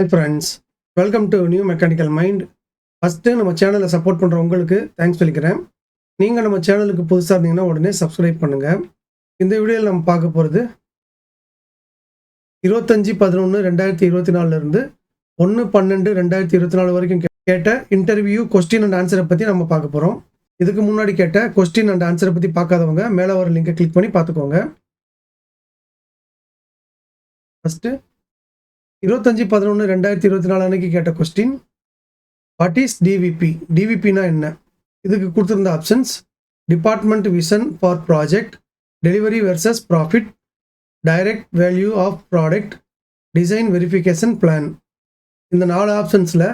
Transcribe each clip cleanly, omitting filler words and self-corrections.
Hi friends, welcome to New Mechanical Mind. First நம்ம சேனலை support பண்ற உங்களுக்கு தேங்க்ஸ் சொல்லிக்கிறேன். நீங்க நம்ம சேனலுக்கு புதுசா இருந்தீங்கன்னா உடனே சப்ஸ்கிரைப் பண்ணுங்க. இந்த வீடியோவில் நம்ம பார்க்க போறது 25/11/2024 இருந்து 1/12/2024 வரைக்கும் கேட்ட இன்டர்வியூ கொஸ்டின் அண்ட் ஆன்சரை பத்தி நம்ம பார்க்க போறோம். இதுக்கு முன்னாடி கேட்ட கொஸ்டின் அண்ட் ஆன்சரை பத்தி பார்க்காதவங்க மேல வர லிங்கை கிளிக் பண்ணி பார்த்துக்கோங்க. ஃபர்ஸ்ட் 25/11/2024 அன்னைக்கு கேட்ட கொஸ்டின், வாட் இஸ் டிவிபி? டிவிபினா என்ன? இதுக்கு கொடுத்திருந்த options department vision for project, delivery versus profit, direct value of product, design verification plan. இந்த 4 ஆப்ஷன்ஸில்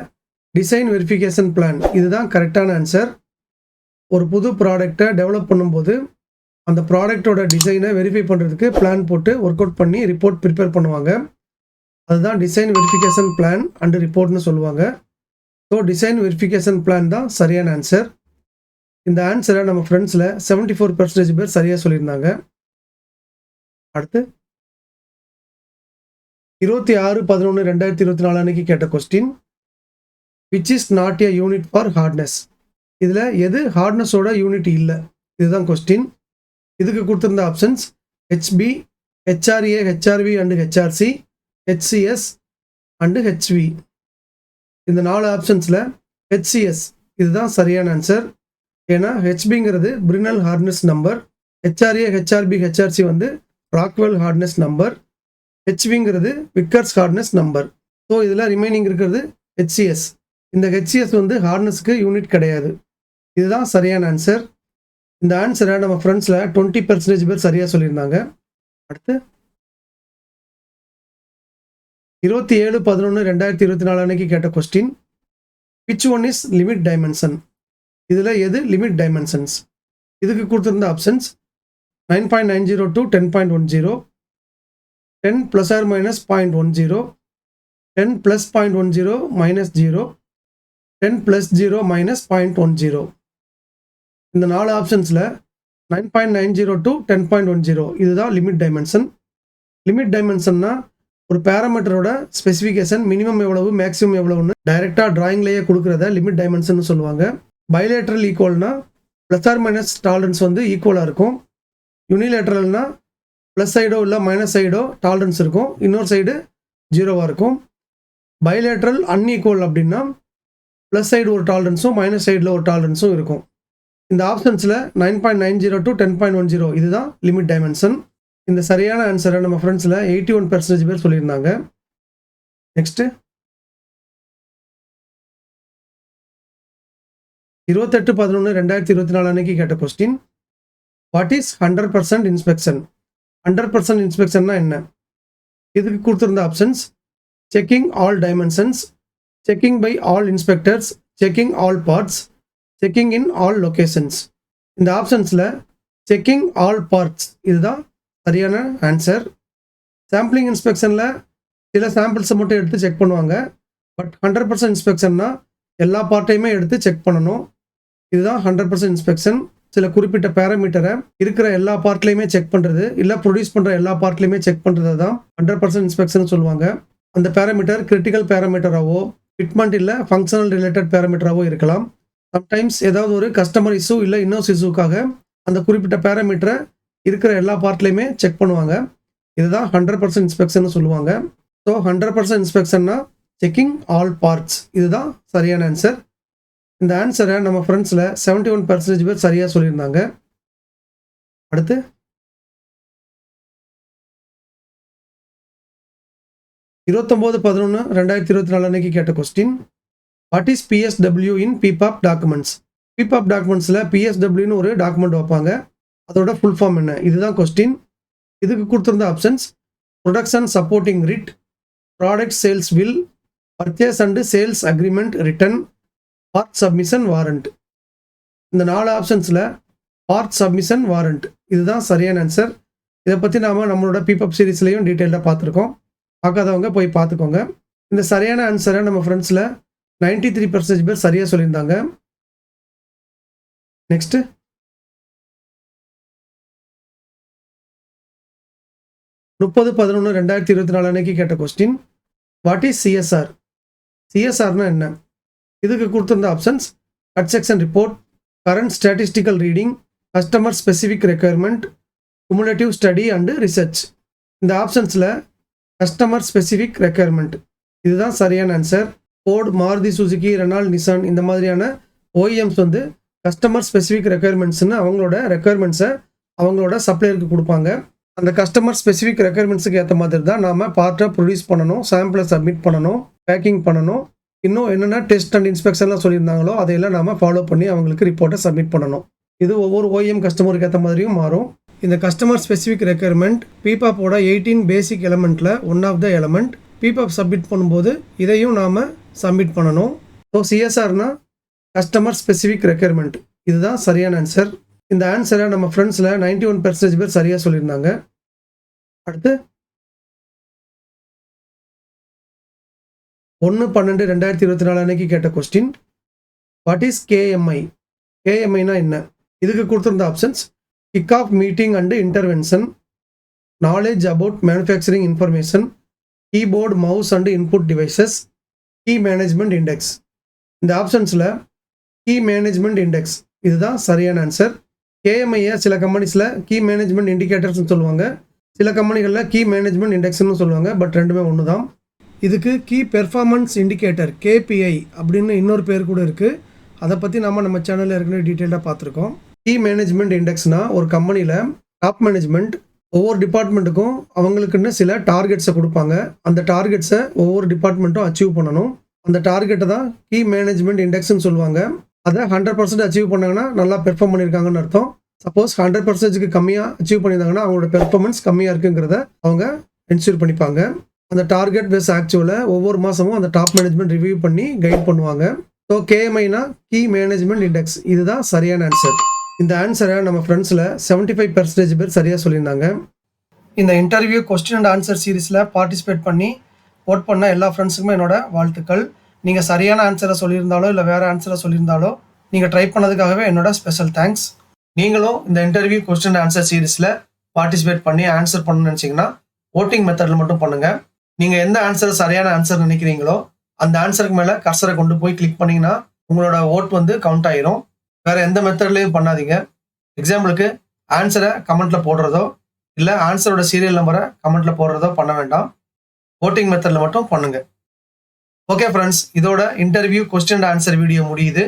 டிசைன் வெரிஃபிகேஷன் பிளான் இதுதான் கரெக்டான ஆன்சர். ஒரு புது ப்ராடக்டை டெவலப் பண்ணும்போது அந்த ப்ராடக்டோட டிசைனை வெரிஃபை பண்ணுறதுக்கு பிளான் போட்டு ஒர்க் அவுட் பண்ணி ரிப்போர்ட் ப்ரிப்பேர் பண்ணுவாங்க. அதுதான் டிசைன் வெரிஃபிகேஷன் பிளான் அண்ட் ரிப்போர்ட்னு சொல்லுவாங்க. ஸோ டிசைன் வெரிஃபிகேஷன் பிளான் தான் சரியான ஆன்சர். இந்த ஆன்சரை நம்ம ஃப்ரெண்ட்ஸில் 74% பேர் சரியாக சொல்லியிருந்தாங்க. அடுத்து 26/11/2024 அன்னைக்கு கேட்ட question, which is not a unit for hardness? இதில் எது ஹார்ட்னஸோட யூனிட் இல்லை? இதுதான் கொஸ்டின். இதுக்கு கொடுத்துருந்த options HB, HRA, HRV and HRC, HCS and HV. இந்த 4 ஆப்ஷன்ஸில் ஹெச்சிஎஸ் இதுதான் சரியான ஆன்சர். ஏன்னா ஹெச்பிங்கிறது Brinell hardness number, HRA, HRB, HRC வந்து ராக்வெல் ஹார்ட்னஸ் நம்பர், ஹெச்விங்கிறது விக்கர்ஸ் ஹார்ட்னஸ் நம்பர். ஸோ இதில் ரிமைனிங் இருக்கிறது ஹெச்சிஎஸ். இந்த ஹெச்சிஎஸ் வந்து ஹார்ட்னஸ்க்கு யூனிட் கிடையாது. இதுதான் சரியான ஆன்சர். இந்த ஆன்சரை நம்ம ஃப்ரெண்ட்ஸில் 20% பேர் சரியாக சொல்லியிருந்தாங்க. அடுத்து 27/11/2024 அன்னைக்கு கேட்ட question, which one is limit dimension? இதில் எது லிமிட் டைமென்ஷன்ஸ்? இதுக்கு கொடுத்துருந்த ஆப்ஷன்ஸ் 9.90 to 10.10, 10 ± -0.10, 10 + 0.10 -0, 10 + 0 -0.10. இந்த 4 ஆப்ஷன்ஸில் 9.90 to 10.10 இதுதான் லிமிட் டைமென்ஷன். லிமிட் டைமென்ஷன்னா ஒரு பேராமீட்டரோட ஸ்பெசிஃபிகேஷன் மினிமம் எவ்வளவு மேக்ஸிமம் எவ்வளவுன்னு டைரெக்டாக டிராயிங்லேயே கொடுக்குறத லிமிட் டைமென்ஷன் சொல்லுவாங்க. பைலேட்ரல் ஈக்குவல்னா ± டாலரன்ஸ் வந்து ஈக்குவலாக இருக்கும். யூனிலேட்ரல்னா ப்ளஸ் சைடோ இல்லை மைனஸ் சைடோ டாலரன்ஸ் இருக்கும், இன்னொரு சைடு 0வாக இருக்கும். பைலேட்ரல் அன்ஈக்குவல் அப்படின்னா ப்ளஸ் சைடு ஒரு டாலரன்ஸும் மைனஸ் சைடில் ஒரு டாலரன்ஸும் இருக்கும். இந்த ஆப்ஷன்ஸில் 9.90 to 10.10 இதுதான் லிமிட் டைமென்ஷன். இந்த சரியான ஆன்சரை நம்ம ஃப்ரெண்ட்ஸில் 81% பேர் சொல்லியிருந்தாங்க. நெக்ஸ்ட்டு 28/11/2024 அன்னைக்கு கேட்ட கொஸ்டின், வாட் இஸ் 100% இன்ஸ்பெக்ஷன்? 100% இன்ஸ்பெக்ஷன்னா என்ன? இதுக்கு கொடுத்துருந்த options checking all dimensions, checking by all inspectors, checking all parts, checking in all locations. இந்த ஆப்ஷன்ஸில் செக்கிங் ஆல் பார்ட்ஸ் இதுதான் சரியான ஆன்சர். சாம்பிளிங் இன்ஸ்பெக்ஷனில் சில சாம்பிள்ஸை மட்டும் எடுத்து செக் பண்ணுவாங்க. பட் 100% இன்ஸ்பெக்ஷன்னா எல்லா பார்ட்டையுமே எடுத்து செக் பண்ணணும். இதுதான் 100% இன்ஸ்பெக்ஷன். சில குறிப்பிட்ட பேராமீட்டரை இருக்கிற எல்லா பார்ட்லையுமே செக் பண்ணுறது இல்லை ப்ரொடியூஸ் பண்ணுற எல்லா பார்ட்லையுமே செக் பண்ணுறது தான் 100% இன்ஸ்பெக்ஷன் சொல்லுவாங்க. அந்த பேராமீட்டர் கிரிட்டிக்கல் பேராமீட்டராகவோ ஃபிட்மெண்ட் இல்லை ஃபங்க்ஷனல் ரிலேட்டட் பேராமீட்டராகவோ இருக்கலாம். சம்டைம்ஸ் ஏதாவது ஒரு கஸ்டமர் இஷ்யூ இல்லை இன்னோஸ் இஷ்யூக்காக அந்த குறிப்பிட்ட பேராமீட்டரை இருக்கிற எல்லா பார்ட்லையுமே செக் பண்ணுவாங்க. இதுதான் 100% இன்ஸ்பெக்ஷன் சொல்லுவாங்க. ஸோ 100% இன்ஸ்பெக்ஷன்னா செக்கிங் ஆல் பார்ட்ஸ் இதுதான் சரியான ஆன்சர். இந்த ஆன்சரை நம்ம ஃப்ரெண்ட்ஸில் 71% பேர் சரியாக சொல்லியிருந்தாங்க. அடுத்து 29/11/2024 அன்னைக்கு கேட்ட question, what is PSW in PPAP documents? PPAP டாக்குமெண்ட்ஸில் PSWன்னு ஒரு டாக்குமெண்ட் வைப்பாங்க. அதோட ஃபுல் ஃபார்ம் என்ன? இதுதான் கொஸ்டின். இதுக்கு கொடுத்துருந்த options production supporting writ, product sales will, purchase and sales agreement written, part submission warrant. இந்த 4 ஆப்ஷன்ஸில் பார்ட் சப்மிஷன் வாரண்ட் இதுதான் சரியான ஆன்சர். இதை பற்றி நாம் நம்மளோட PPAP சீரீஸ்லையும் டீட்டெயிலாக பார்த்துருக்கோம். பார்க்காதவங்க போய் பார்த்துக்கோங்க. இந்த சரியான ஆன்சரை நம்ம ஃப்ரெண்ட்ஸில் 93% பேர் சரியாக சொல்லியிருந்தாங்க. நெக்ஸ்ட்டு 30/11/2024 அன்னைக்கு கேட்ட கொஸ்டின், வாட் இஸ் சிஎஸ்ஆர்? சிஎஸ்ஆர்னா என்ன? இதுக்கு கொடுத்துருந்த options cut section report, current statistical reading, customer specific requirement, cumulative study and research. இந்த ஆப்ஷன்ஸில் கஸ்டமர் ஸ்பெசிஃபிக் ரெக்குயர்மெண்ட் இதுதான் சரியான answer. Ford, Maruti Suzuki, Renault, Nissan இந்த மாதிரியான ஓஇஎம்ஸ் வந்து கஸ்டமர் ஸ்பெசிஃபிக் ரெக்குயர்மெண்ட்ஸ்னு அவங்களோட ரெக்குயர்மெண்ட்ஸை அவங்களோட சப்ளையருக்கு கொடுப்பாங்க. அந்த கஸ்டமர் ஸ்பெசிஃபிக் ரெக்குயர்மெண்ட்ஸுக்கு ஏற்ற மாதிரி தான் நாம் பார்ட்டை ப்ரொடியூஸ் பண்ணணும், சாம்பிளை சப்மிட் பண்ணணும், பேக்கிங் பண்ணணும். இன்னும் என்னென்ன டெஸ்ட் அண்ட் இன்ஸ்பெக்ஷன்லாம் சொல்லியிருந்தாங்களோ அதையெல்லாம் நாம் ஃபாலோ பண்ணி அவங்களுக்கு ரிப்போர்ட்டை சப்மிட் பண்ணணும். இது ஒவ்வொரு ஓஇஎம் கஸ்டமருக்கு ஏற்ற மாதிரியும் மாறும். இந்த கஸ்டமர் ஸ்பெசிஃபிக் ரெக்குயர்மெண்ட் பிபாப்போட 18 பேசிக் எலமெண்ட்டில் one of the element. PPAP submit பண்ணும்போது இதையும் நாம் சப்மிட் பண்ணணும். ஸோ சிஎஸ்ஆர்னா கஸ்டமர் ஸ்பெசிஃபிக் ரெக்குயர்மெண்ட் இதுதான் சரியான ஆன்சர். இந்த ஆன்சரை நம்ம ஃப்ரெண்ட்ஸில் 91% பேர் சரியாக சொல்லியிருந்தாங்க. அடுத்து 1/12/2024 அன்னைக்கு கேட்ட கொஸ்டின், வாட் இஸ் கேஎம்ஐ? கேஎம்ஐனா என்ன? இதுக்கு கொடுத்துருந்த options kick off meeting and intervention, knowledge about manufacturing information, keyboard, mouse and input devices, key management index. இந்த ஆப்ஷன்ஸில் கீ மேனேஜ்மெண்ட் இண்டெக்ஸ் இதுதான் சரியான ஆன்சர். கேஎம்ஐயை சில கம்பெனிஸில் கீ மேனேஜ்மெண்ட் இண்டிகேட்டர்ஸ்னு சொல்லுவாங்க, சில கம்பெனிகளில் கீ மேனேஜ்மெண்ட் இண்டெக்ஸ்னு சொல்லுவாங்க. பட் ரெண்டுமே ஒன்று தான். இதுக்கு கீ பெர்ஃபார்மன்ஸ் இண்டிகேட்டர் கேபிஐ அப்படின்னு இன்னொரு பேர் கூட இருக்குது. அதை பற்றி நம்ம சேனலில் ஏற்கனவே டீட்டெயிலாக பார்த்துருக்கோம். கீ மேனேஜ்மெண்ட் இண்டெக்ஸ்னால் ஒரு கம்பெனியில் டாப் மேனேஜ்மெண்ட் ஒவ்வொரு டிபார்ட்மெண்ட்டுக்கும் அவங்களுக்குன்னு சில டார்கெட்ஸை கொடுப்பாங்க. அந்த டார்கெட்ஸை ஒவ்வொரு டிபார்ட்மெண்ட்டும் அச்சீவ் பண்ணணும். அந்த டார்கெட்டை தான் கீ மேனேஜ்மெண்ட் இண்டெக்ஸ்னு சொல்லுவாங்க. அதை 100% அச்சீவ் பண்ணாங்கன்னா நல்லா பெர்ஃபார்ம் பண்ணியிருக்காங்கன்னு அர்த்தம். சப்போஸ் 100%க்கு கம்மியாக அச்சீவ் பண்ணியிருந்தாங்கன்னா அவங்களோட பெர்ஃபார்மன்ஸ் கம்மியாக இருக்குங்கிறத அவங்க என்ஷூர் பண்ணிப்பாங்க. அந்த டார்கெட் பேஸ் ஆக்சுவலை ஒவ்வொரு மாதமும் அந்த டாப் மேனேஜ்மெண்ட் ரிவ்யூ பண்ணி கைட் பண்ணுவாங்க. ஸோ கேஎம்ஐனா கீ மேனேஜ்மெண்ட் இண்டெக்ஸ் இதுதான் சரியான ஆன்சர். இந்த ஆன்சரை நம்ம ஃப்ரெண்ட்ஸில் 75% பேர் சரியாக சொல்லியிருந்தாங்க. இந்த இன்டர்வியூ கொஸ்டின் அண்ட் ஆன்சர் சீரீஸில் பார்ட்டிசிபேட் பண்ணி ஓட் பண்ண எல்லா ஃப்ரெண்ட்ஸுக்குமே என்னோட வாழ்த்துக்கள். நீங்கள் சரியான ஆன்சரை சொல்லியிருந்தாலோ இல்லை வேறு ஆன்சரை சொல்லியிருந்தாலோ நீங்கள் ட்ரை பண்ணதுக்காகவே என்னோட ஸ்பெஷல் தேங்க்ஸ். நீங்களும் இந்த இன்டர்வியூ கொஸ்டின் அண்ட் ஆன்சர் சீரீஸில் பார்ட்டிசிபேட் பண்ணி ஆன்சர் பண்ணணும்னு நினச்சிங்கன்னா ஓட்டிங் மெத்தடில் மட்டும் பண்ணுங்கள். நீங்கள் எந்த ஆன்சர் சரியான ஆன்சர் நினைக்கிறீங்களோ அந்த ஆன்சருக்கு மேலே கர்சரை கொண்டு போய் கிளிக் பண்ணிங்கன்னா உங்களோட ஓட் வந்து கவுண்ட் ஆயிரும். வேறு எந்த மெத்தட்லையும் பண்ணாதீங்க. எக்ஸாம்பிளுக்கு ஆன்சரை கமெண்ட்டில் போடுறதோ இல்லை ஆன்சரோட சீரியல் நம்பரை கமெண்ட்டில் போடுறதோ பண்ண வேண்டாம். ஓட்டிங் மெத்தடில் மட்டும் பண்ணுங்கள். ஓகே ஃப்ரெண்ட்ஸ், இதோட interview question and answer video முடியுது.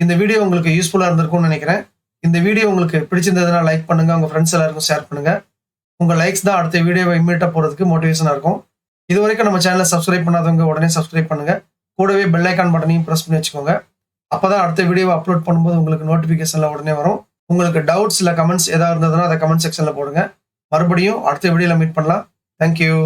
இந்த வீடியோ உங்களுக்கு யூஸ்ஃபுல்லாக இருந்திருக்கும்னு நினைக்கிறேன். இந்த வீடியோ உங்களுக்கு பிடிச்சிருந்ததுன்னா லைக் பண்ணுங்கள், உங்கள் ஃப்ரெண்ட்ஸ் எல்லாருக்கும் ஷேர் பண்ணுங்கள். உங்கள் லைக்ஸ் தான் அடுத்த வீடியோவை இம்மீடியட்டாக போகிறதுக்கு மோட்டிவேஷனாக இருக்கும். இது வரைக்கும் நம்ம சேனலை சப்ஸ்கிரைப் பண்ணாதவங்க உடனே சப்ஸ்கிரைப் பண்ணுங்கள். கூடவே பெல் ஐக்கான் பட்டனையும் ப்ரெஸ் பண்ணி வச்சுக்கோங்க. அப்போ தான் அடுத்த வீடியோவை அப்லோட் பண்ணும்போது உங்களுக்கு நோட்டிஃபிகேஷனில் உடனே வரும். உங்களுக்கு டவுட்ஸ் இல்லை கமெண்ட்ஸ் எதாவது இருந்ததுன்னா அதை கமெண்ட் செக்ஷனில் போடுங்க. மறுபடியும் அடுத்த வீடியோவில் மீட் பண்ணலாம். தேங்க்யூ.